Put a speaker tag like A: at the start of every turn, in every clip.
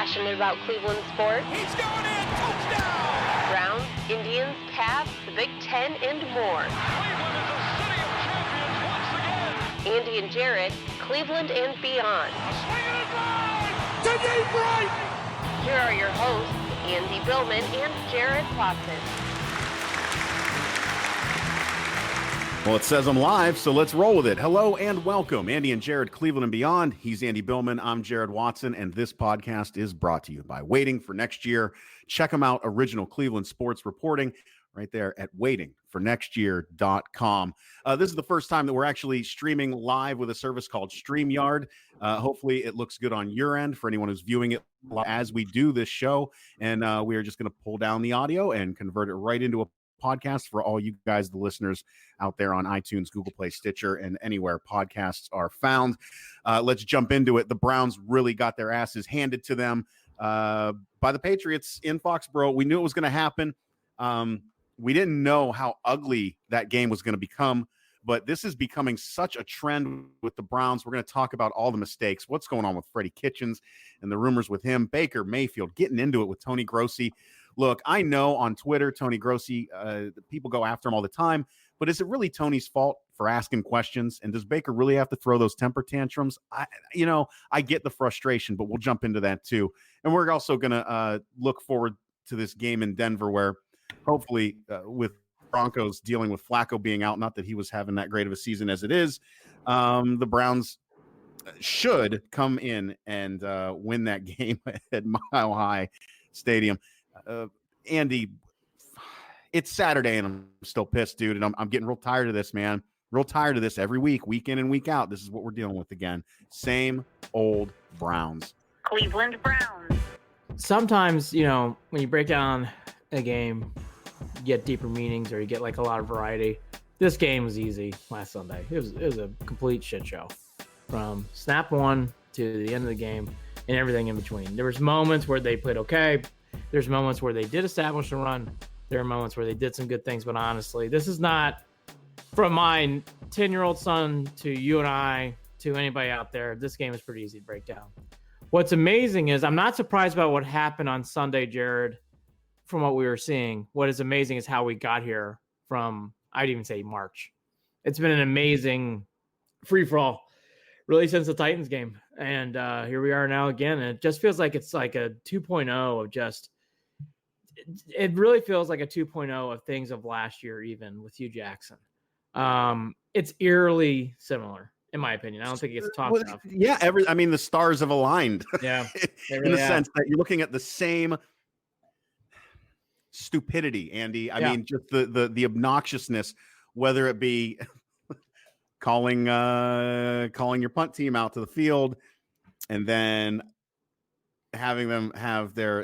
A: passionate about Cleveland sports.
B: He's going in! Touchdown!
A: Browns, Indians, Cavs, the Big Ten, and more.
B: Cleveland is a city of champions once again!
A: Andy and Jarid, Cleveland and beyond.
B: A swing and a drive! To deep right!
A: Here are your hosts, Andy Billman and Jarid Watson.
C: Well, it says I'm live, so let's roll with it. Hello and welcome, Andy and Jarid, Cleveland and beyond. He's Andy Billman. I'm Jarid Watson, and this podcast is brought to you by Waiting for Next Year. Check them out, original Cleveland sports reporting, right there at waitingfornextyear.com. This is the first time that we're actually streaming live with a service called StreamYard. Hopefully it looks good on your end for anyone who's viewing it as we do this show. And we are just going to pull down the audio and convert it right into a podcast for all you guys, the listeners out there on iTunes, Google Play, Stitcher, and anywhere podcasts are found. Let's jump into it. The Browns really got their asses handed to them by the Patriots in Foxborough. We knew it was going to happen. We didn't know how ugly that game was going to become, but this is becoming such a trend with the Browns. We're going to talk about all the mistakes, what's going on with Freddie Kitchens and the rumors with him, Baker Mayfield getting into it with Tony Grossi. Look, I know on Twitter, Tony Grossi, people go after him all the time, but is it really Tony's fault for asking questions? And does Baker really have to throw those temper tantrums? I get the frustration, but we'll jump into that too. And we're also going to look forward to this game in Denver where hopefully with Broncos dealing with Flacco being out, not that he was having that great of a season as it is, the Browns should come in and win that game at Mile High Stadium. Andy, it's Saturday and I'm still pissed, dude. And I'm getting real tired of this, man. Real tired of this every week in and week out. This is what we're dealing with again. Same old Browns.
A: Cleveland Browns.
D: Sometimes, when you break down a game, you get deeper meanings or you get like a lot of variety. This game was easy last Sunday. It was a complete shit show from snap one to the end of the game and everything in between. There was moments where they played okay. There's moments where they did establish a run. There are moments where they did some good things, but honestly, this is not from my 10-year-old son to you and I to anybody out there. This game is pretty easy to break down. What's amazing is I'm not surprised about what happened on Sunday, Jarid, from what we were seeing. What is amazing is how we got here from, I'd even say March. It's been an amazing free-for-all, really, since the Titans game. And here we are now again. And it just feels like it's like a 2.0 of just, it really feels like a 2.0 of things of last year, even with Hugh Jackson. It's eerily similar, in my opinion. I don't think it gets talked enough.
C: Yeah, the stars have aligned.
D: Yeah.
C: In the sense that you're looking at the same stupidity, Andy. I mean, just the obnoxiousness, whether it be calling your punt team out to the field and then having them have their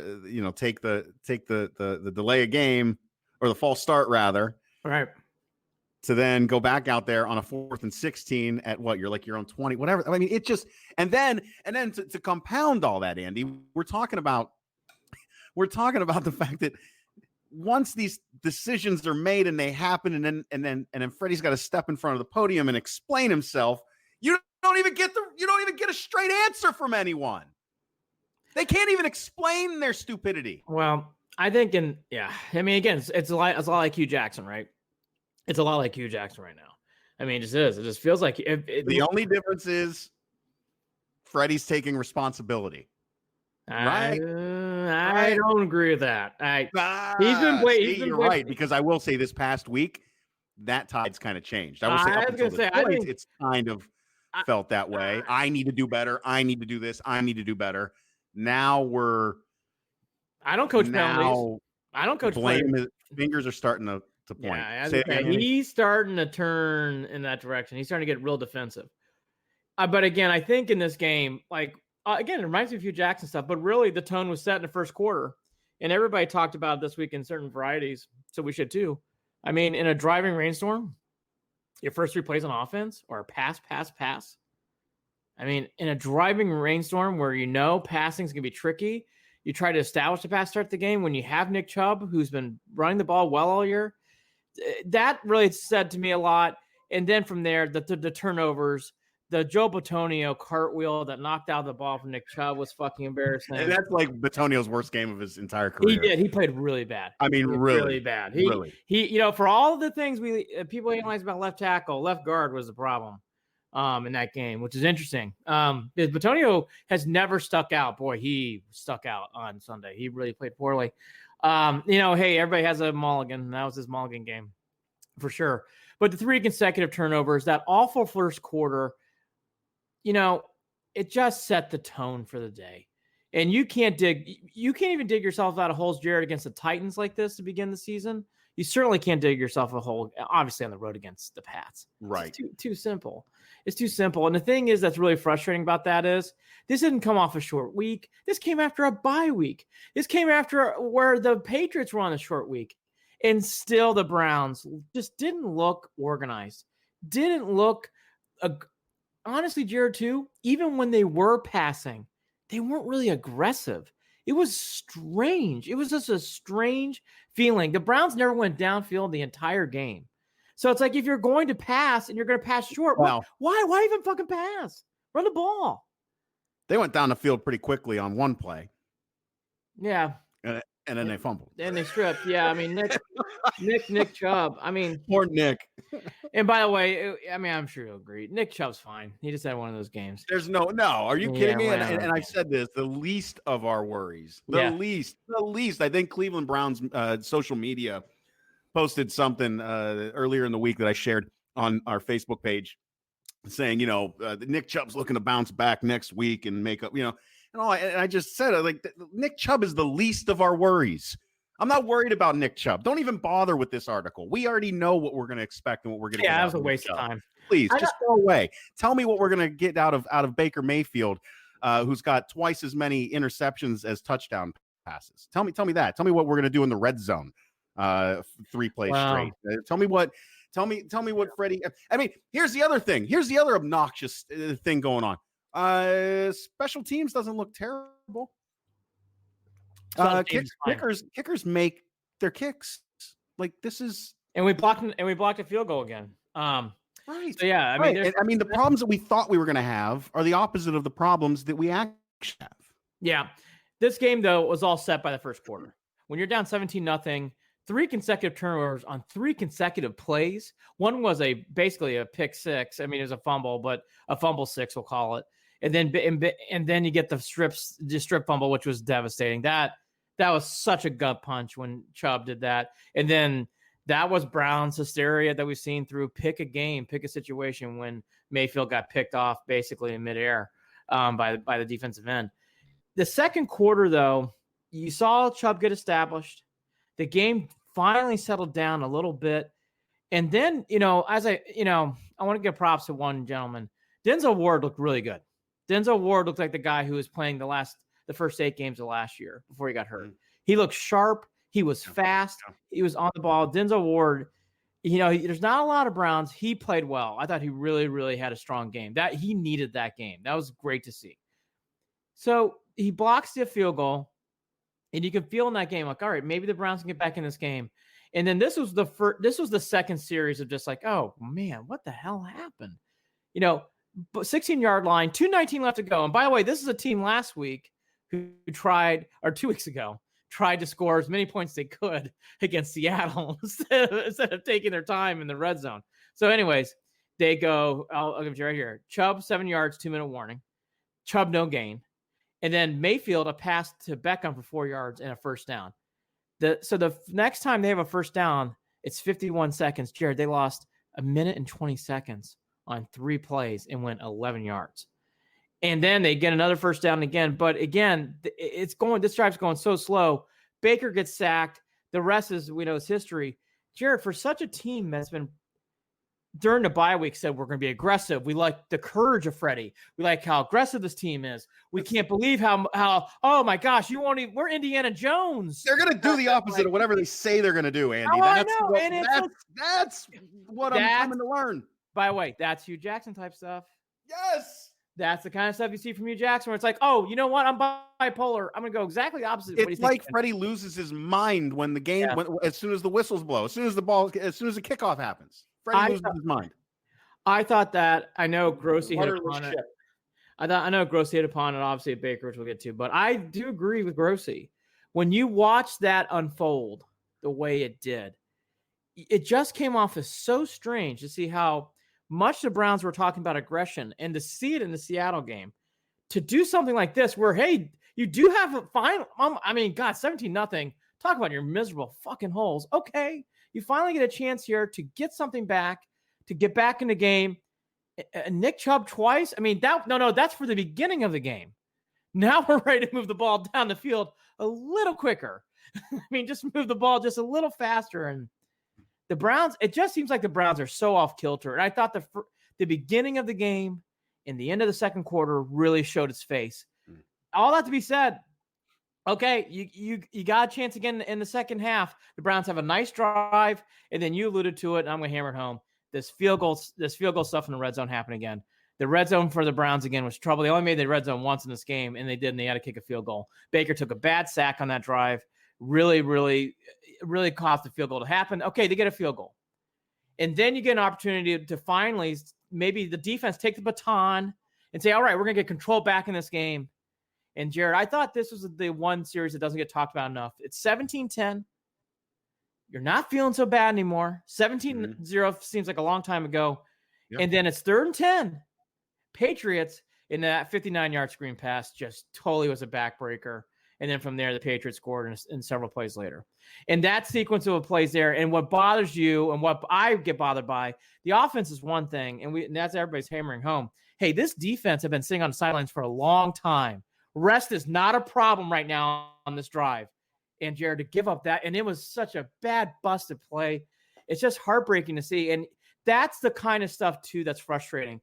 C: take the delay a game or the false start rather,
D: right,
C: to then go back out there on a 4th and 16 at what you're like your own 20, whatever. I mean, it just and then to compound all that, Andy, we're talking about the fact that once these decisions are made and they happen, and then Freddie's got to step in front of the podium and explain himself, you don't even get a straight answer from anyone. They can't even explain their stupidity.
D: Well, I think again, it's a lot like Hugh Jackson, right? It's a lot like Hugh Jackson right now. I mean, it just is. It just feels like
C: the only difference is Freddie's taking responsibility. Right?
D: I don't agree with that. He's been playing.
C: You're right, because I will say this past week, that tide's kind of changed. I think it's kind of felt that way. I need to do better. I need to do this. I need to do better. Now
D: I don't coach penalties. I don't coach
C: blame. His fingers are starting to point.
D: Yeah, he's starting to turn in that direction. He's starting to get real defensive. But again, I think in this game, again, it reminds me of Hugh Jackson stuff, but really the tone was set in the first quarter. And everybody talked about it this week in certain varieties, so we should too. I mean, in a driving rainstorm, your first 3 plays on offense or pass. I mean, in a driving rainstorm where passing is going to be tricky, you try to establish the pass, start the game when you have Nick Chubb, who's been running the ball well all year. That really said to me a lot. And then from there, the turnovers, the Joe Bitonio cartwheel that knocked out the ball from Nick Chubb was fucking embarrassing.
C: And that's like Batonio's worst game of his entire career.
D: He did. He played really bad.
C: I mean, really
D: bad.
C: Really.
D: He, for all the things people analyze about left tackle, left guard was the problem in that game, which is interesting. Bitonio has never stuck out. Boy, he stuck out on Sunday. He really played poorly. Hey, everybody has a mulligan. That was his mulligan game for sure. But the 3 consecutive turnovers, that awful first quarter, it just set the tone for the day. And you can't even dig yourself out of holes, Jared, against the Titans like this to begin the season. You certainly can't dig yourself a hole, obviously, on the road against the Pats.
C: Right.
D: It's too simple. It's too simple. And the thing is that's really frustrating about that is this didn't come off a short week. This came after a bye week. This came after where the Patriots were on a short week. And still the Browns just didn't look organized. Didn't look, honestly, Jared, too, even when they were passing, they weren't really aggressive. It was strange. It was just a strange feeling. The Browns never went downfield the entire game. So it's like if you're going to pass and you're going to pass short,
C: wow.
D: why even fucking pass? Run the ball.
C: They went down the field pretty quickly on one play.
D: Yeah.
C: And then they fumbled.
D: And they stripped. Yeah, I mean, Nick Chubb. I mean,
C: poor Nick.
D: And by the way, I'm sure you'll agree. Nick Chubb's fine. He just had one of those games.
C: There's no. Are you kidding me? And I said this, the least of our worries. The least. I think Cleveland Browns social media posted something earlier in the week that I shared on our Facebook page saying, Nick Chubb's looking to bounce back next week and make up, And I just said, Nick Chubb is the least of our worries. I'm not worried about Nick Chubb. Don't even bother with this article. We already know what we're going to expect and what we're going to get.
D: Yeah, that was a waste of time.
C: Please, just go away. Tell me what we're going to get out of Baker Mayfield, who's got twice as many interceptions as touchdown passes. Tell me that. Tell me what we're going to do in the red zone, 3 plays straight. Tell me what Freddie. I mean, here's the other thing. Here's the other obnoxious thing going on. Special teams doesn't look terrible. Kickers make their kicks. Like this is,
D: and we blocked a field goal again.
C: Right.
D: So yeah,
C: I mean, the problems that we thought we were going to have are the opposite of the problems that we actually have.
D: Yeah, this game though was all set by the first quarter. When you're down 17-0, 3 consecutive turnovers on 3 consecutive plays. One was basically a pick six. I mean, it was a fumble, but a fumble six, we'll call it. And then you get the strip fumble, which was devastating. That was such a gut punch when Chubb did that. And then that was Brown's hysteria that we've seen through pick a situation when Mayfield got picked off basically in midair by the defensive end. The second quarter, though, you saw Chubb get established. The game finally settled down a little bit. And then, I want to give props to one gentleman. Denzel Ward looked really good. Denzel Ward looked like the guy who was playing the first 8 games of last year before he got hurt. Mm-hmm. He looked sharp. He was fast. He was on the ball. Denzel Ward, there's not a lot of Browns. He played well. I thought he really, really had a strong game. That he needed that game. That was great to see. So he blocks the field goal, and you can feel in that game like, all right, maybe the Browns can get back in this game. And then this was the second series of just like, oh man, what the hell happened? 16-yard line, 2:19 left to go. And by the way, this is a team last week who tried, or 2 weeks ago, tried to score as many points they could against Seattle instead of taking their time in the red zone. So anyways, they go, I'll give you right here. Chubb, 7 yards, 2-minute warning. Chubb, no gain. And then Mayfield, a pass to Beckham for 4 yards and a first down. So the next time they have a first down, it's 51 seconds. Jared, they lost 1 minute and 20 seconds on 3 plays and went 11 yards. And then they get another first down again. But again, this drive's going so slow. Baker gets sacked. The rest is history. Jared, for such a team that's been during the bye week said we're going to be aggressive. We like the courage of Freddie. We like how aggressive this team is. We can't believe how oh my gosh, we're Indiana Jones.
C: They're going to do the opposite of whatever they say they're going to do, Andy. That's what I'm coming to learn.
D: By the way, that's Hugh Jackson type stuff.
C: Yes.
D: That's the kind of stuff you see from Hugh Jackson where it's like, oh, you know what? I'm bipolar. I'm going to go exactly the opposite.
C: It's like Freddie loses his mind when the game, as soon as the whistles blow, as soon as the kickoff happens. Freddie loses his mind.
D: I thought that I know Grossi hit
C: Rudderless
D: upon it.
C: ship.
D: I know Grossi hit upon it, obviously at Baker, which we'll get to, but I do agree with Grossi. When you watch that unfold the way it did, it just came off as so strange to see how much the Browns were talking about aggression and to see it in the Seattle game. To do something like this where, hey, you do have a final, I mean, God, 17-0. Talk about your miserable fucking holes. Okay, you finally get a chance here to get something back, to get back in the game. Nick Chubb twice. I mean, that's for the beginning of the game. Now we're ready to move the ball down the field a little quicker. I mean, just move the ball just a little faster. And the Browns, it just seems like the Browns are so off kilter. And I thought the beginning of the game and the end of the second quarter really showed its face. All that to be said, okay, you got a chance again in the second half. The Browns have a nice drive, and then you alluded to it, and I'm going to hammer it home. This field goal stuff in the red zone happened again. The red zone for the Browns again was trouble. They only made the red zone once in this game, and they did, and they had to kick a field goal. Baker took a bad sack on that drive. Really, really, really caused the field goal to happen. Okay, they get a field goal. And then you get an opportunity to finally, maybe the defense take the baton and say, all right, we're going to get control back in this game. And Jared, I thought this was the one series that doesn't get talked about enough. It's 17-10. You're not feeling so bad anymore. 17-0 seems like a long time ago. Yep. And then it's 3rd and 10. Patriots in that 59-yard screen pass just totally was a backbreaker. And then from there, the Patriots scored in several plays later. And that sequence of plays there, and what bothers you and what I get bothered by, the offense is one thing, and that's everybody's hammering home. Hey, this defense have been sitting on the sidelines for a long time. Rest is not a problem right now on this drive. And Jared, to give up that, and it was such a bad busted play. It's just heartbreaking to see. And that's the kind of stuff, too, that's frustrating.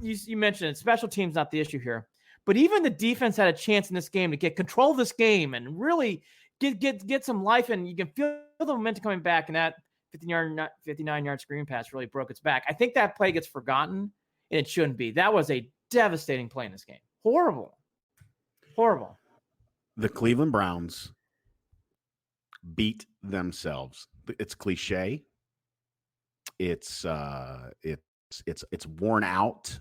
D: You mentioned it. Special teams not the issue here. But even the defense had a chance in this game to get control of this game and really get some life, and you can feel the momentum coming back. And that 59-yard screen pass really broke its back. I think that play gets forgotten, and it shouldn't be. That was a devastating play in this game. Horrible.
C: The Cleveland Browns beat themselves. It's cliche. It's worn out.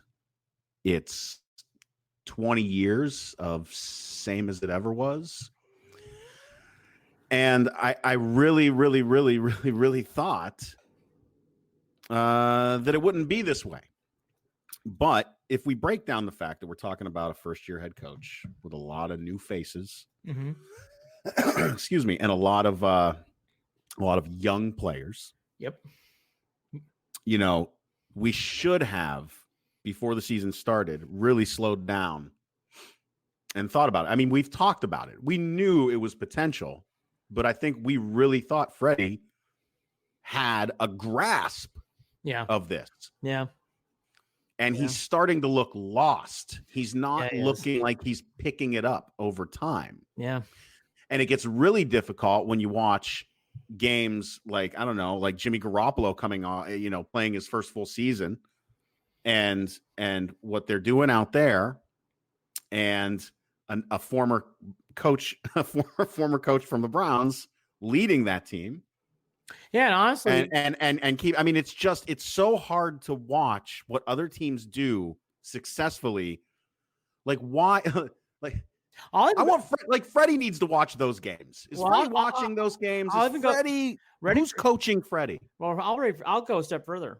C: It's 20 years of same as it ever was. And I really, really, really, really, really thought that it wouldn't be this way. But if we break down the fact that we're talking about a first-year head coach with a lot of new faces, excuse me, and a lot of young players.
D: Yep.
C: You know, we should have, before the season started, really slowed down and thought about it. I mean, we've talked about it. We knew it was potential, but I think we really thought Freddie had a grasp of this.
D: Yeah.
C: And he's starting to look lost. He's not looking like he's picking it up over time.
D: Yeah.
C: And it gets really difficult when you watch games like, I don't know, like Jimmy Garoppolo coming on, playing his first full season and what they're doing out there, and a former coach from the Browns leading that team.
D: Yeah, and honestly,
C: and keep. I mean, it's so hard to watch what other teams do successfully. Like, why? Like, Freddie needs to watch those games. Is Freddie watching those games? Who's coaching Freddie?
D: Well, I'll go a step further.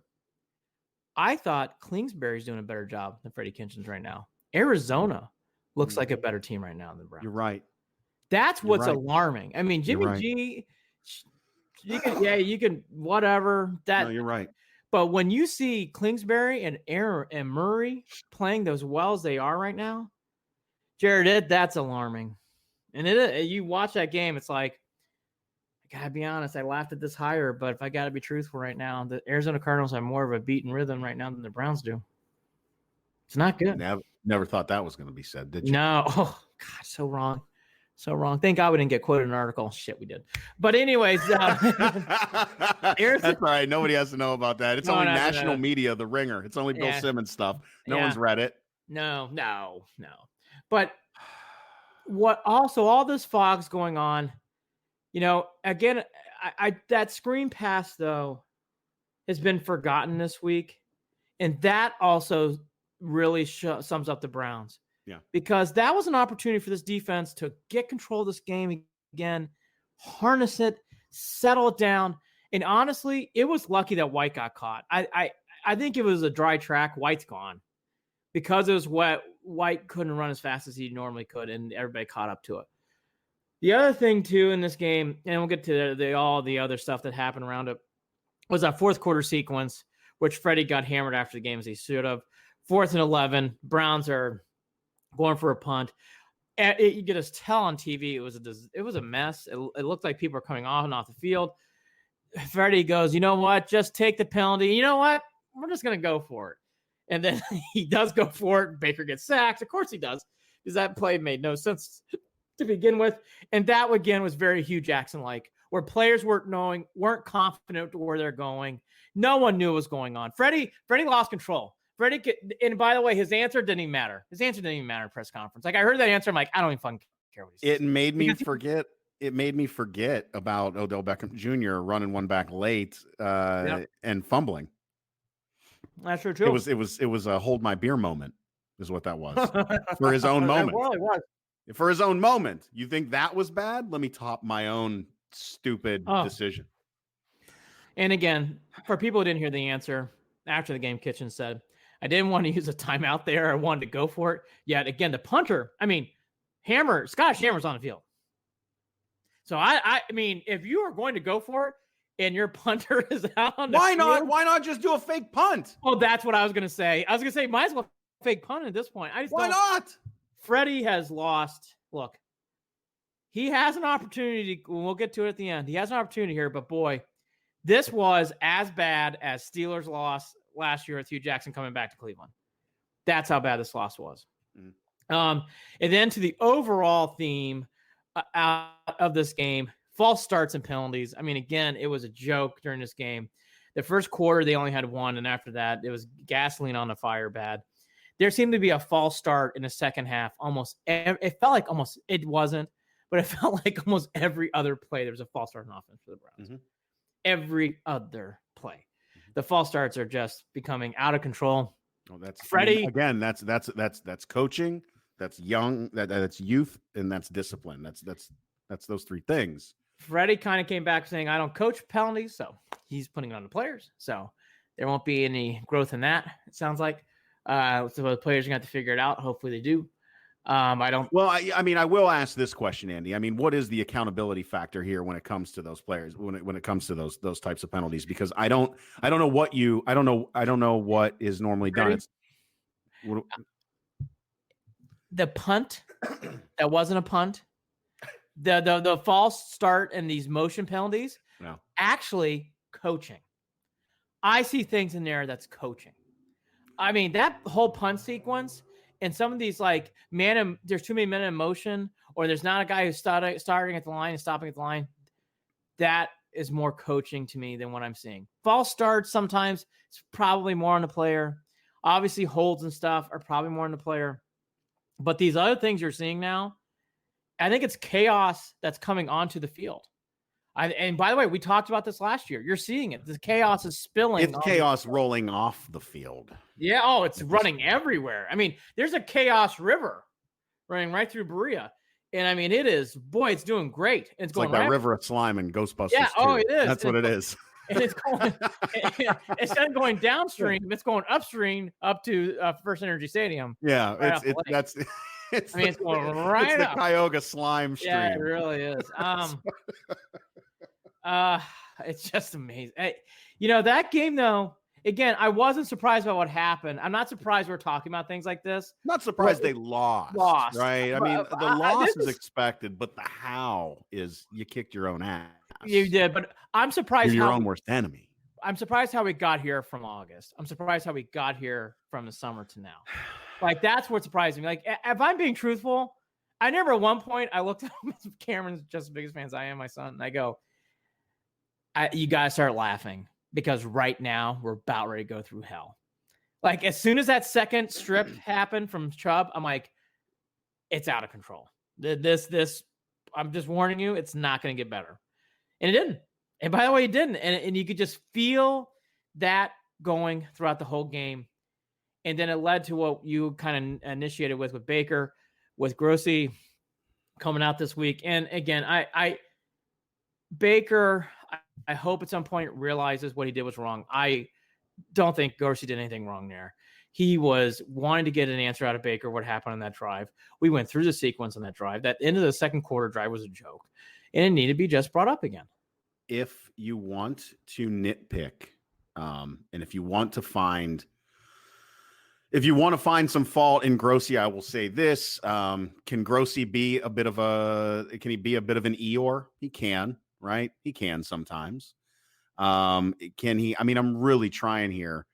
D: I thought Kingsbury's doing a better job than Freddie Kitchens right now. Arizona looks like a better team right now than the Browns.
C: You're right.
D: That's what's alarming. I mean, Jimmy G. You can whatever that.
C: No, you're right.
D: But when you see Kingsbury and Aaron and Murray playing those well as they are right now, Jared, that's alarming. And you watch that game, it's like, I gotta be honest, I laughed at this higher, but if I gotta be truthful right now, the Arizona Cardinals have more of a beaten rhythm right now than the Browns do. It's not good.
C: Never thought that was going to be said, did you?
D: No. Oh, God, so wrong. So wrong. Thank God we didn't get quoted in an article. Shit, we did. But anyways.
C: That's all right. Nobody has to know about that. It's only national media, The Ringer. It's only Bill Simmons stuff. No one's read it.
D: No. But all this fog's going on, again, I that screen pass, though, has been forgotten this week. And that also really sums up the Browns.
C: Yeah.
D: Because that was an opportunity for this defense to get control of this game again, harness it, settle it down. And honestly, it was lucky that White got caught. I think it was a dry track. White's gone. Because it was wet, White couldn't run as fast as he normally could, and everybody caught up to it. The other thing, too, in this game, and we'll get to all the other stuff that happened around it, was that fourth quarter sequence, which Freddie got hammered after the game as he should have. 4th and 11, Browns are going for a punt. You get to tell on TV it was a mess. It looked like people were coming on and off the field. Freddie goes, you know what? Just take the penalty. You know what? We're just going to go for it. And then he does go for it. Baker gets sacked. Of course he does, because that play made no sense to begin with. And that, again, was very Hugh Jackson-like, where players weren't confident to where they're going. No one knew what was going on. Freddie lost control. And by the way, his answer didn't even matter. His answer didn't even matter in press conference. Like, I heard that answer, I'm like, I don't even fucking care what he says.
C: It made me forget about Odell Beckham Jr. running one back late and fumbling.
D: That's true too.
C: It was a hold my beer moment, is what that was for his own moment.
D: It was.
C: For his own moment. You think that was bad? Let me top my own stupid decision.
D: And again, for people who didn't hear the answer, after the game, Kitchen said, I didn't want to use a timeout there. I wanted to go for it. Yet again, the punter, Scottish Hammer's on the field. So I mean, if you are going to go for it and your punter is out on the field,
C: why not just do a fake punt?
D: Oh, that's what I was going to say. I was going to say, might as well fake punt at this point.
C: Why not?
D: Freddie has lost. Look, he has an opportunity. We'll get to it at the end. He has an opportunity here, but boy, this was as bad as Steelers' loss last year with Hugh Jackson coming back to Cleveland. That's how bad this loss was. And then to the overall theme out of this game, false starts and penalties. I mean, again, it was a joke during this game. The first quarter, they only had one, and after that, it was gasoline on the fire bad. There seemed to be a false start in the second half. It felt like it wasn't, but it felt like almost every other play there was a false start in offense for the Browns. Mm-hmm. Every other play. The false starts are just becoming out of control.
C: Well, that's
D: Freddie.
C: Again, that's coaching, that's young, that's youth, and that's discipline. That's those three things.
D: Freddie kind of came back saying, I don't coach penalties, so he's putting it on the players. So there won't be any growth in that, it sounds like. So the players are going to have to figure it out. Hopefully they do.
C: Well, I will ask this question, Andy. I mean, what is the accountability factor here when it comes to those players, when it comes to those types of penalties? Because I don't know what is normally done.
D: The punt that wasn't a punt, the false start and these motion penalties, actually coaching. I see things in there that's coaching. I mean, that whole punt sequence and some of these, like, there's too many men in motion, or there's not a guy who's starting at the line and stopping at the line. That is more coaching to me than what I'm seeing. False starts sometimes, it's probably more on the player. Obviously, holds and stuff are probably more on the player. But these other things you're seeing now, I think it's chaos that's coming onto the field. And by the way, we talked about this last year. You're seeing it. The chaos is spilling.
C: It's chaos rolling off the field.
D: Yeah. Oh, it's running everywhere. I mean, there's a chaos river running right through Berea. And I mean, it's doing great. It's going
C: like that
D: right
C: river of slime in Ghostbusters.
D: Yeah. Oh, it is.
C: That's what it is.
D: And it's going, instead of going downstream, it's going upstream up to First Energy Stadium.
C: Yeah.
D: Right it's going right
C: it's
D: up.
C: the Cuyahoga slime stream.
D: Yeah, it really is. It's just amazing. That game, though, again, I wasn't surprised by what happened. I'm not surprised we're talking about things like this.
C: Not surprised they lost. Right? I mean, the loss is expected, but the how is you kicked your own ass.
D: You did, but I'm surprised.
C: You're your own worst enemy.
D: I'm surprised how we got here from August. I'm surprised how we got here from the summer to now. Like, that's what surprised me. Like, if I'm being truthful, I never at one point, I looked at Cameron's just as big as fan as I am, my son, and I go, you got to start laughing, because right now we're about ready to go through hell. Like, as soon as that second strip happened from Chubb, I'm like, it's out of control. This, I'm just warning you, it's not going to get better. And it didn't. And by the way, it didn't. And you could just feel that going throughout the whole game. And then it led to what you kind of initiated with Baker, with Grossi coming out this week. And again, Baker, I hope at some point realizes what he did was wrong. I don't think Grossi did anything wrong there. He was wanting to get an answer out of Baker, what happened on that drive. We went through the sequence on that drive. That end of the second quarter drive was a joke, and it needed to be just brought up again.
C: If you want to nitpick, and if you want to find some fault in Grossi, I will say this: can Grossi be a bit of an Eeyore? He can, right? He can sometimes. Can he? I mean, I'm really trying here.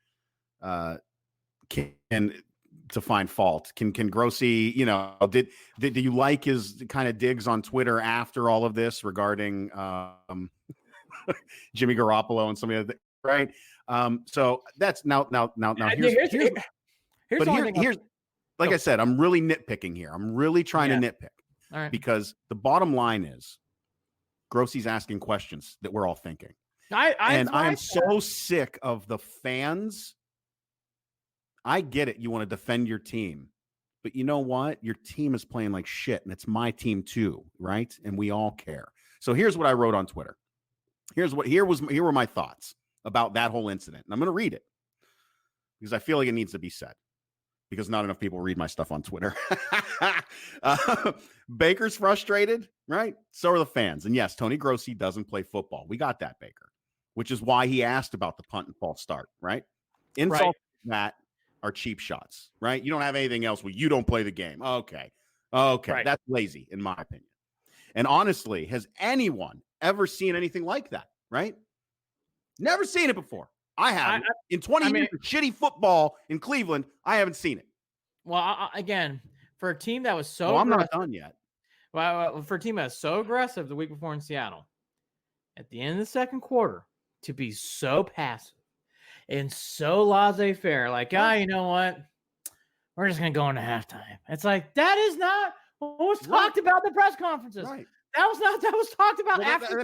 C: To find fault. Can Grossi, did you like his kind of digs on Twitter after all of this regarding Jimmy Garoppolo and some of the things, right? So that's now here's like I said, I'm really nitpicking here. I'm really trying to nitpick.
D: All right.
C: Because the bottom line is Grossi's asking questions that we're all thinking. I'm so sick of the fans. I get it. You want to defend your team, but you know what? Your team is playing like shit, and it's my team too, right? And we all care. So here's what I wrote on Twitter. Here were my thoughts about that whole incident. And I'm going to read it because I feel like it needs to be said because not enough people read my stuff on Twitter. Baker's frustrated, right? So are the fans. And yes, Tony Grossi doesn't play football. We got that, Baker, which is why he asked about the punt and false start, right? Insult that are cheap shots, right? You don't have anything else where you don't play the game. Okay. Right. That's lazy, in my opinion. And honestly, has anyone ever seen anything like that, right? Never seen it before. I haven't. In 20 years of shitty football in Cleveland, I haven't seen it.
D: Well, again, for a team that was so
C: I'm not done yet.
D: Well, for a team that was so aggressive the week before in Seattle, at the end of the second quarter, to be so passive and so laissez-faire, like, you know what? We're just going to go into halftime. It's like, that is not what was talked about in the press conferences.
C: Right.
D: That was talked about after the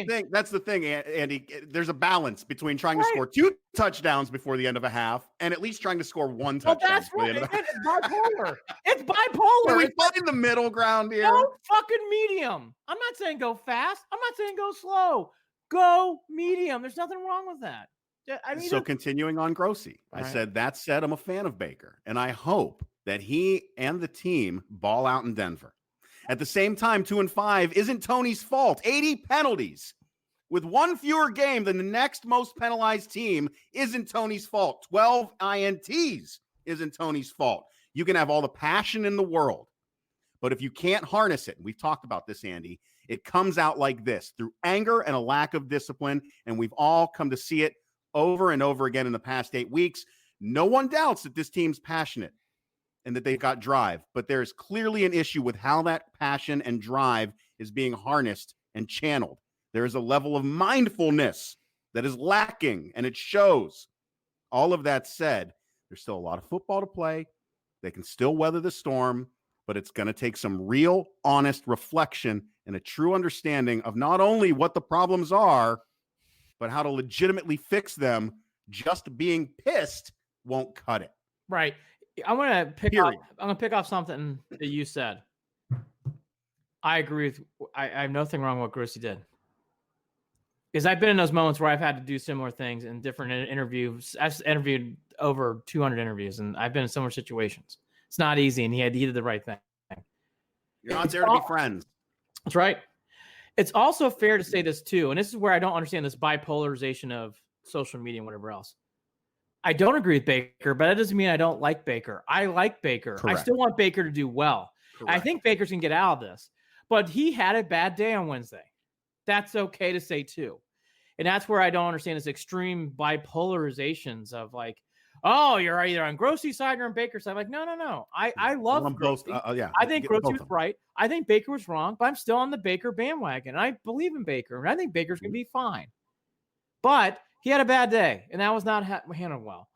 D: game.
C: That's the thing, Andy. There's a balance between trying to score 2 touchdowns before the end of a half and at least trying to score 1 touchdown.
D: Well, that's right. It's bipolar. It's bipolar.
C: We find the middle ground here.
D: No fucking medium. I'm not saying go fast. I'm not saying go slow. Go medium. There's nothing wrong with that. I mean,
C: so continuing on Grossi, I said, that said, I'm a fan of Baker, and I hope that he and the team ball out in Denver. At the same time, 2-5 isn't Tony's fault. 80 penalties with 1 fewer game than the next most penalized team isn't Tony's fault. 12 INTs isn't Tony's fault. You can have all the passion in the world, but if you can't harness it, and we've talked about this, Andy, it comes out like this, through anger and a lack of discipline, and we've all come to see it over and over again in the past 8 weeks. No one doubts that this team's passionate and that they've got drive, but there's clearly an issue with how that passion and drive is being harnessed and channeled. There is a level of mindfulness that is lacking, and it shows. All of that said, there's still a lot of football to play. They can still weather the storm, but it's going to take some real, honest reflection and a true understanding of not only what the problems are, but how to legitimately fix them. Just being pissed won't cut it.
D: Right. I'm going to pick off something that you said. I agree with, I have nothing wrong with what Grossi did. Because I've been in those moments where I've had to do similar things in different interviews. I've interviewed over 200 interviews, and I've been in similar situations. It's not easy, and he did the right thing.
C: You're not there to be friends.
D: That's right. It's also fair to say this too, and this is where I don't understand this bipolarization of social media and whatever else. I don't agree with Baker, but that doesn't mean I don't like Baker. I like Baker.
C: Correct.
D: I still want Baker to do well.
C: Correct.
D: I think Baker's can get out of this, but he had a bad day on Wednesday. That's okay to say too. And that's where I don't understand this extreme bipolarizations of like, oh, you're either on Grossi's side or on Baker's side. I'm like, no. I love Grossi. I think Grossi was right. I think Baker was wrong, but I'm still on the Baker bandwagon. I believe in Baker, and I think Baker's going to be fine. But he had a bad day, and that was not handled well.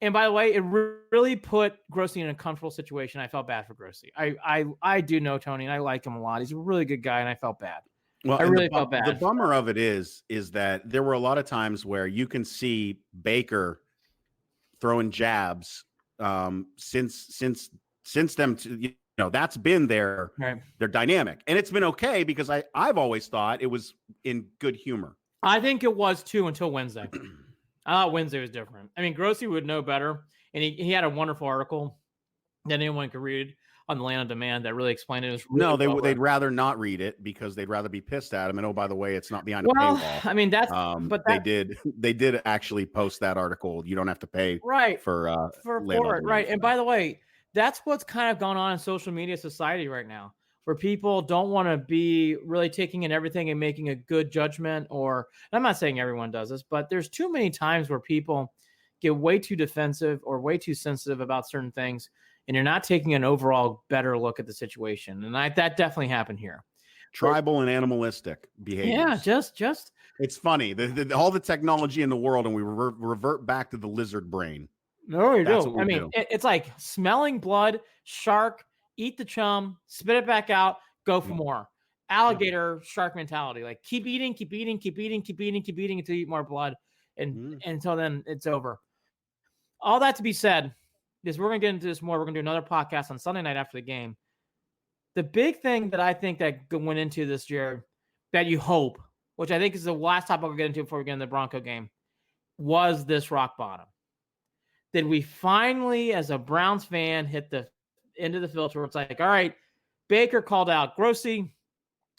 D: And by the way, it really put Grossi in a comfortable situation. I felt bad for Grossi. I do know Tony, and I like him a lot. He's a really good guy, and I felt bad.
C: Well,
D: I really felt bad.
C: The bummer of it is that there were a lot of times where you can see Baker throwing jabs since them to, that's been their dynamic, and it's been okay because I've always thought it was in good humor.
D: I think it was too until Wednesday. I thought Wednesday was different. I mean, Grossi would know better, and he had a wonderful article that anyone could read on the Land on Demand that really explained it. It was really
C: they'd rather not read it because they'd rather be pissed at him. And by the way, it's not behind a paywall.
D: I mean,
C: they did actually post that article. You don't have to pay for it,
D: right? And by the way, that's what's kind of gone on in social media society right now, where people don't want to be really taking in everything and making a good judgment. Or I'm not saying everyone does this, but there's too many times where people get way too defensive or way too sensitive about certain things, and you're not taking an overall better look at the situation. And that definitely happened here.
C: Tribal and animalistic behavior.
D: Yeah, just
C: it's funny. All the technology in the world, and we revert back to the lizard brain.
D: No, you do. I mean, it's like smelling blood, shark, eat the chum, spit it back out, go for more. Alligator shark mentality. Like keep eating until you eat more blood. And until then it's over. All that to be said, is we're going to get into this more. We're going to do another podcast on Sunday night after the game. The big thing that I think that went into this year that you hope, which I think is the last topic we'll get into before we get into the Bronco game, was this rock bottom. Did we finally, as a Browns fan, hit the end of the filter where it's like, all right, Baker called out Grossi.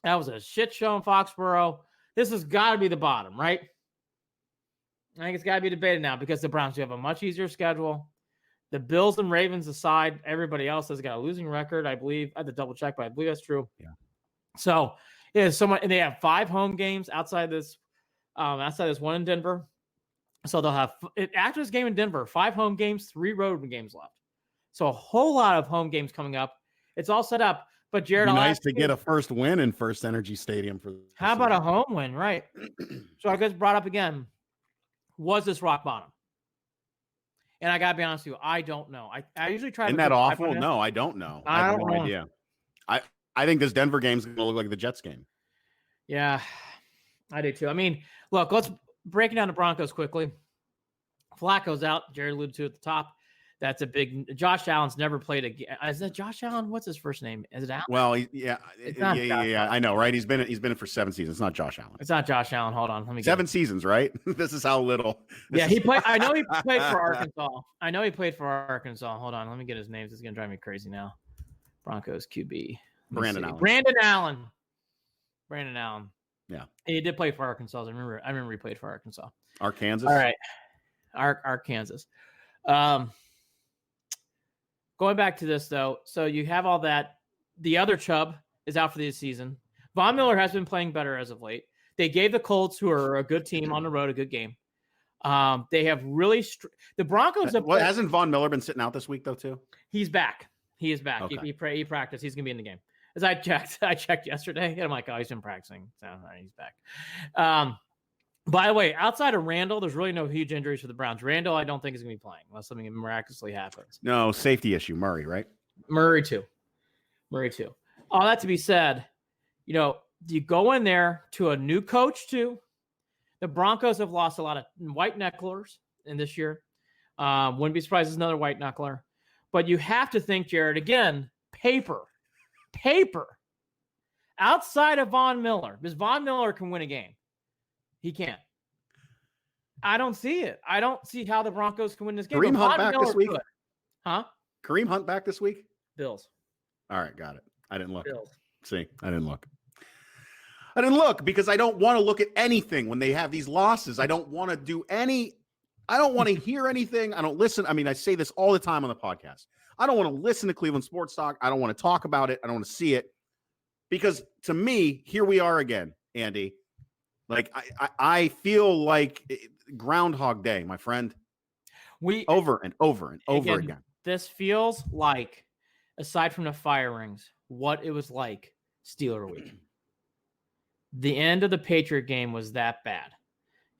D: That was a shit show in Foxborough. This has got to be the bottom, right? I think it's got to be debated now because the Browns do have a much easier schedule. The Bills and Ravens aside, everybody else has got a losing record, I believe. I had to double check, but I believe that's true.
C: Yeah.
D: So and they have 5 home games outside this one in Denver. So they'll have after this game in Denver, 5 home games, 3 road games left. So a whole lot of home games coming up. It's all set up. But Jared,
C: nice to get a first win in First Energy Stadium for.
D: How about a home win, right? So I guess brought up again. Was this rock bottom? And I gotta be honest with you, I don't know. I usually try.
C: Isn't that awful? No, I don't know. I have no idea. I think this Denver game's gonna look like the Jets game.
D: Yeah, I do too. I mean, look, let's break down the Broncos quickly. Flacco's out. Jared alluded to at the top. That's a big. Josh Allen's never played a. Is that Josh Allen? What's his first name? Is it Allen?
C: Well, yeah. I know, right? He's been in for 7 seasons. It's not Josh Allen.
D: It's not Josh Allen. Hold on, let me.
C: 7 seasons, right? This is how little.
D: He played. I know he played for Arkansas. Hold on, let me get his names. It's gonna drive me crazy now. Broncos QB.
C: Brandon
D: Allen.
C: Yeah,
D: he did play for Arkansas. I remember he played for Arkansas.
C: Arkansas.
D: All right, Arkansas. Going back to this, though, so you have all that. The other Chubb is out for the season. Von Miller has been playing better as of late. They gave the Colts, who are a good team on the road, a good game. They have really the Broncos.
C: Hasn't Von Miller been sitting out this week though too?
D: He's back. He is back.
C: Okay.
D: He practiced. He's gonna be in the game. As I checked yesterday, and I'm like, oh, he's been practicing. So he's back. By the way, outside of Randall, there's really no huge injuries for the Browns. Randall, I don't think is going to be playing unless something miraculously happens.
C: No, safety issue. Murray, right?
D: Murray too. All that to be said, you go in there to a new coach too. The Broncos have lost a lot of white knucklers in this year. Wouldn't be surprised there's another white knuckler. But you have to think, Jared, again, paper. Outside of Von Miller, because Von Miller can win a game. He can't. I don't see it. I don't see how the Broncos can win this game.
C: Kareem Hunt back this week?
D: Huh?
C: Kareem Hunt back this week?
D: Bills.
C: All right, got it. I didn't look.
D: Bills.
C: See, I didn't look because I don't want to look at anything when they have these losses. I don't want to do I don't want to hear anything. I don't listen. I mean, I say this all the time on the podcast. I don't want to listen to Cleveland Sports Talk. I don't want to talk about it. I don't want to see it because to me, here we are again, Andy. Like I feel like Groundhog Day, my friend. We over and over and over again.
D: This feels like, aside from the firings, what it was like Steeler Week. The end of the Patriot game was that bad.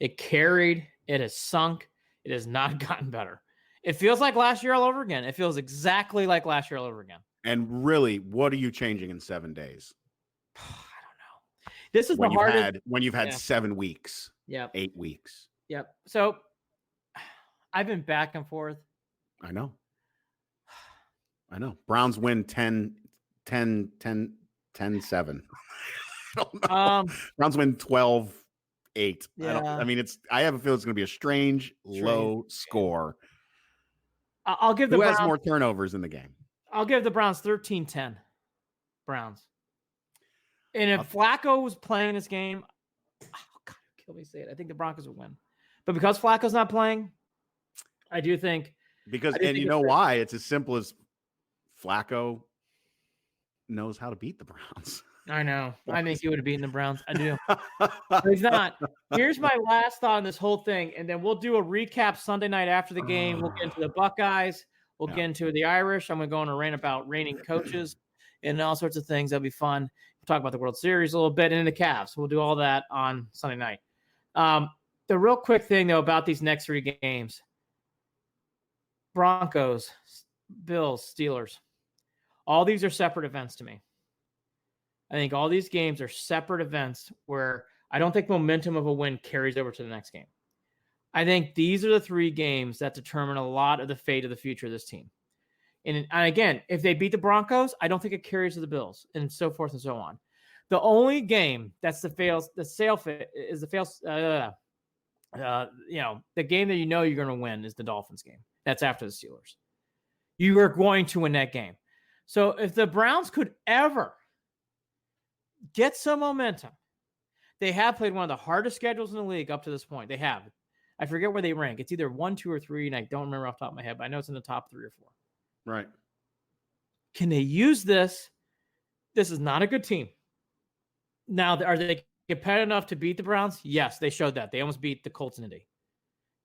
D: It carried. It has sunk. It has not gotten better. It feels like last year all over again. It feels exactly like last year all over again.
C: And really, what are you changing in 7 days?
D: This is
C: when you've had 7 weeks.
D: Yep.
C: 8 weeks.
D: Yep. So I've been back and forth.
C: I know. I know. Browns win 10-7. I don't know. Browns win 12-8.
D: Yeah.
C: I have a feeling it's going to be a strange low score.
D: I'll give the
C: Who
D: Browns
C: has more turnovers in the game?
D: I'll give the Browns 13-10. Browns. And if Flacco was playing this game, God, kill me say it. I think the Broncos would win. But because Flacco's not playing, I do think
C: you know why? It's as simple as Flacco knows how to beat the Browns.
D: I know. I think he would have beaten the Browns. I do. But he's not. Here's my last thought on this whole thing, and then we'll do a recap Sunday night after the game. We'll get into the Buckeyes. We'll get into the Irish. I'm going to go on a rant about reigning coaches and all sorts of things. That'll be fun. We'll talk about the World Series a little bit and the Cavs. We'll do all that on Sunday night. The real quick thing, though, about these next 3 games, Broncos, Bills, Steelers, all these are separate events to me. I think all these games are separate events where I don't think momentum of a win carries over to the next game. I think these are the 3 games that determine a lot of the fate of the future of this team. And again, if they beat the Broncos, I don't think it carries to the Bills and so forth and so on. The only game that's the game that you're going to win is the Dolphins game. That's after the Steelers. You are going to win that game. So if the Browns could ever get some momentum, they have played one of the hardest schedules in the league up to this point. They have. I forget where they rank. It's either 1, 2, or 3, and I don't remember off the top of my head, but I know it's in the top 3 or 4.
C: Right.
D: Can they use this? This is not a good team. Now, are they competitive enough to beat the Browns? Yes, they showed that. They almost beat the Colts in Indy.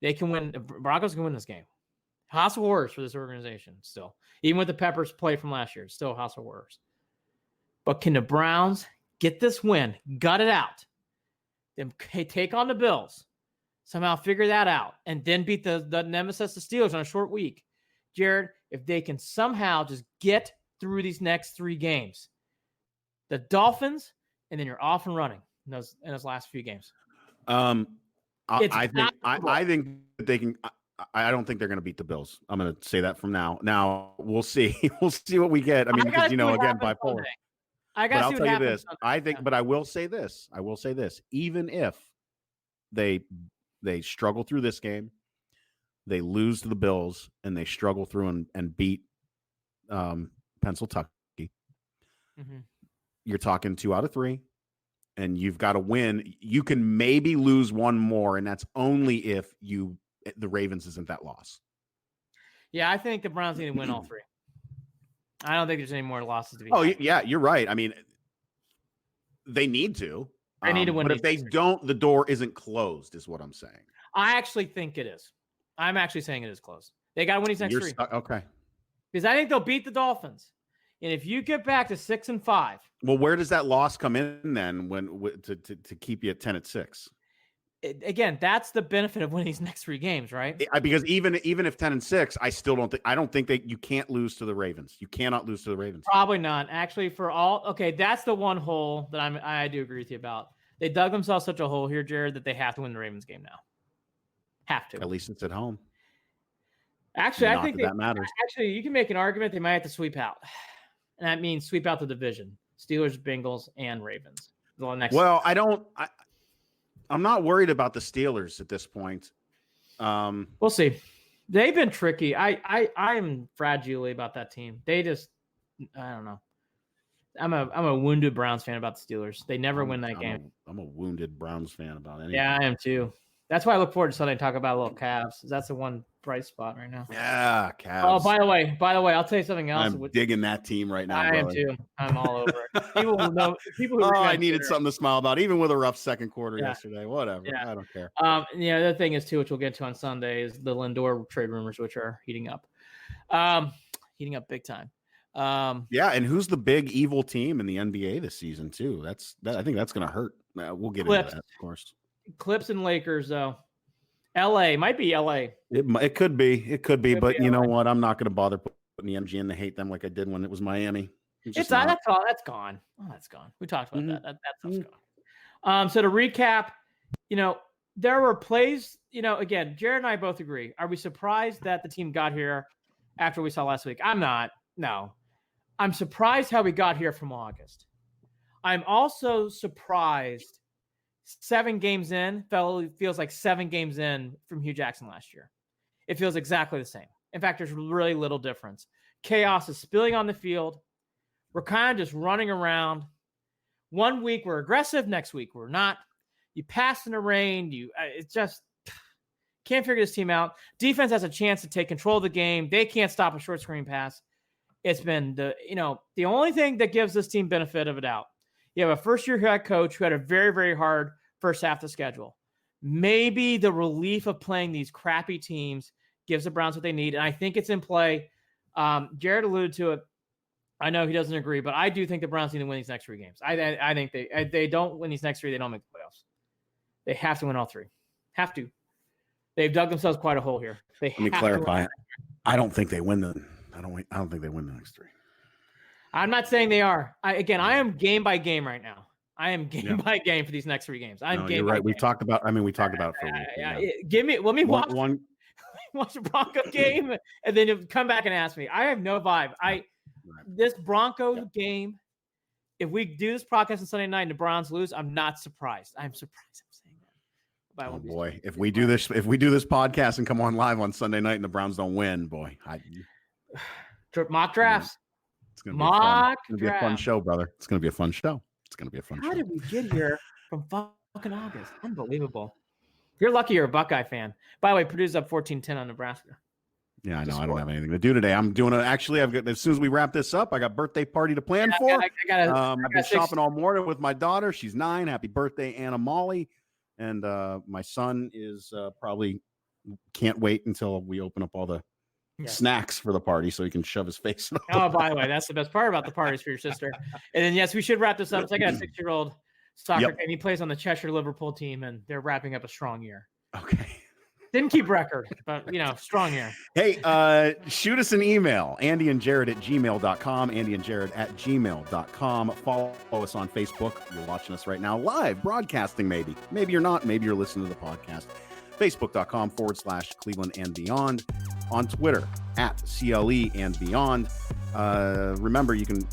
D: They can win. The Broncos can win this game. House of horrors for this organization still. Even with the Peppers play from last year, it's still a house of horrors. But can the Browns get this win, gut it out, then take on the Bills, somehow figure that out, and then beat the nemesis, the Steelers, on a short week? Jared, if they can somehow just get through these next 3 games, the Dolphins, and then you're off and running in those last few games.
C: I think that they can. I don't think they're going to beat the Bills. I'm going to say that from now. Now we'll see. We'll see what we get. I mean, because again, bipolar. I'll tell you this. But I will say this. Even if they struggle through this game, they lose to the Bills, and they struggle through and beat Pennsylvania. Mm-hmm. You're talking 2 out of 3, and you've got to win. You can maybe lose 1 more, and that's only if the Ravens isn't that loss.
D: Yeah, I think the Browns need to win all 3. I don't think there's any more losses to be.
C: Oh, yeah, you're right. I mean, they need to.
D: They need to win.
C: But if they don't, the door isn't closed, is what I'm saying.
D: I actually think it is. I'm actually saying it is closed. They got to win these next 3.
C: Okay.
D: Because I think they'll beat the Dolphins. And if you get back to 6-5.
C: Well, where does that loss come in then to keep you at 10-6?
D: Again, that's the benefit of winning these next 3 games, right?
C: Because even if 10-6, I don't think that you can't lose to the Ravens. You cannot lose to the Ravens.
D: Probably not. Actually, that's the one hole that I do agree with you about. They dug themselves such a hole here, Jared, that they have to win the Ravens game now. Have to.
C: At least it's at home.
D: Actually, I think
C: that matters.
D: Actually, you can make an argument they might have to sweep out. And that means sweep out the division. Steelers, Bengals, and Ravens.
C: I'm not worried about the Steelers at this point.
D: We'll see. They've been tricky. I'm fragile about that team. They just, I don't know. I'm a wounded Browns fan about the Steelers. They never win that game.
C: I'm a wounded Browns fan about anything.
D: Yeah, I am too. That's why I look forward to Sunday and talk about a little Cavs. That's the one bright spot right now.
C: Yeah, Cavs.
D: Oh, by the way, I'll tell you something else.
C: I'm digging that team right now.
D: I am too. I'm all over it. People will know.
C: I needed something to smile about, even with a rough second quarter yesterday. Whatever. Yeah. I don't care.
D: The other thing is too, which we'll get to on Sunday, is the Lindor trade rumors, which are heating up. Heating up big time.
C: And who's the big evil team in the NBA this season too? I think that's going to hurt. We'll get into that, of course.
D: Clips and Lakers, though. LA might be LA.
C: It could be, but you know what? I'm not going to bother putting the MG in to hate them like I did when it was Miami.
D: That's gone. Oh, that's gone. We talked about that. That stuff's gone. So to recap, there were plays. Again, Jared and I both agree. Are we surprised that the team got here after we saw last week? I'm not. No. I'm surprised how we got here from August. I'm also surprised 7 games in feels like 7 games in from Hugh Jackson last year. It feels exactly the same. In fact, there's really little difference. Chaos is spilling on the field. We're kind of just running around. One week we're aggressive, next week we're not. You pass in the rain. It's just can't figure this team out. Defense has a chance to take control of the game. They can't stop a short screen pass. It's been the only thing that gives this team benefit of a doubt. You have a first-year head coach who had a very, very hard first half of the schedule. Maybe the relief of playing these crappy teams gives the Browns what they need, and I think it's in play. Jared alluded to it. I know he doesn't agree, but I do think the Browns need to win these next 3 games. I think they don't win these next 3, they don't make the playoffs. They have to win all 3. Have to. They've dug themselves quite a hole here.
C: Let me clarify. I don't think they win I don't think they win the next 3.
D: I'm not saying they are. I am game by game right now. I am game by game for these next 3 games.
C: You're right. We talked about it for a week.
D: Let me watch watch the Bronco game, and then you come back and ask me. I have no vibe. This Bronco game, if we do this podcast on Sunday night and the Browns lose, I'm not surprised. I'm surprised I'm saying that.
C: Oh boy, if we do this podcast and come on live on Sunday night and the Browns don't win, boy,
D: mock drafts.
C: It's gonna be a fun show, brother. It's gonna be a fun show.
D: How did we get here from fucking August? Unbelievable. You're lucky you're a Buckeye fan. By the way, Purdue's up 14-10 on Nebraska.
C: Yeah, I know. I don't have anything to do today. I'm doing I've got, as soon as we wrap this up, I got birthday party to plan for. I've been shopping all morning with my daughter. She's 9. Happy birthday, Anna Molly. And my son is probably can't wait until we open up all the snacks for the party so he can shove his face in it.
D: Oh, by the way, that's the best part about the parties for your sister. And then, yes, we should wrap this up. So I got a 6-year-old soccer game. He plays on the Cheshire Liverpool team, and they're wrapping up a strong year.
C: Okay.
D: Didn't keep record, but, strong year.
C: Hey, shoot us an email, andyandjared@gmail.com, andyandjared@gmail.com. Follow us on Facebook. You're watching us right now live, broadcasting maybe. Maybe you're not. Maybe you're listening to the podcast. Facebook.com/Cleveland and Beyond. On Twitter, @CLE and Beyond. Remember, you can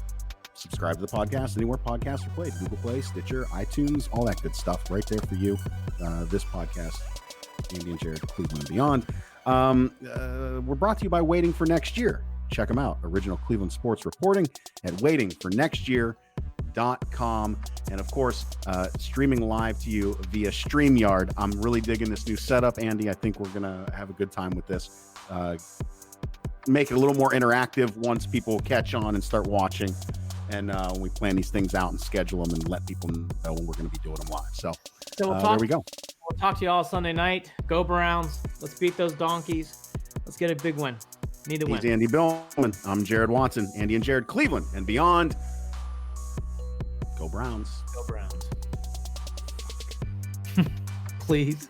C: subscribe to the podcast anywhere podcasts are played. Google Play, Stitcher, iTunes, all that good stuff right there for you. This podcast, Andy and Jared, Cleveland and Beyond. We're brought to you by Waiting for Next Year. Check them out. Original Cleveland sports reporting at waitingfornextyear.com. And of course, streaming live to you via StreamYard. I'm really digging this new setup, Andy. I think we're going to have a good time with this. Make it a little more interactive once people catch on and start watching. And we plan these things out and schedule them and let people know when we're going to be doing them live. So there we go.
D: We'll talk to you all Sunday night. Go Browns. Let's beat those donkeys. Let's get a big win. Need to win.
C: He's Andy Billman. I'm Jared Watson. Andy and Jared, Cleveland and Beyond. Go Browns.
D: Go Browns. Please.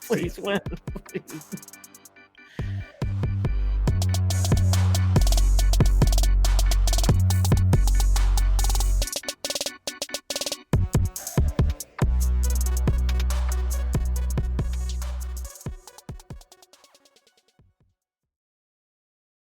D: Please win. Please.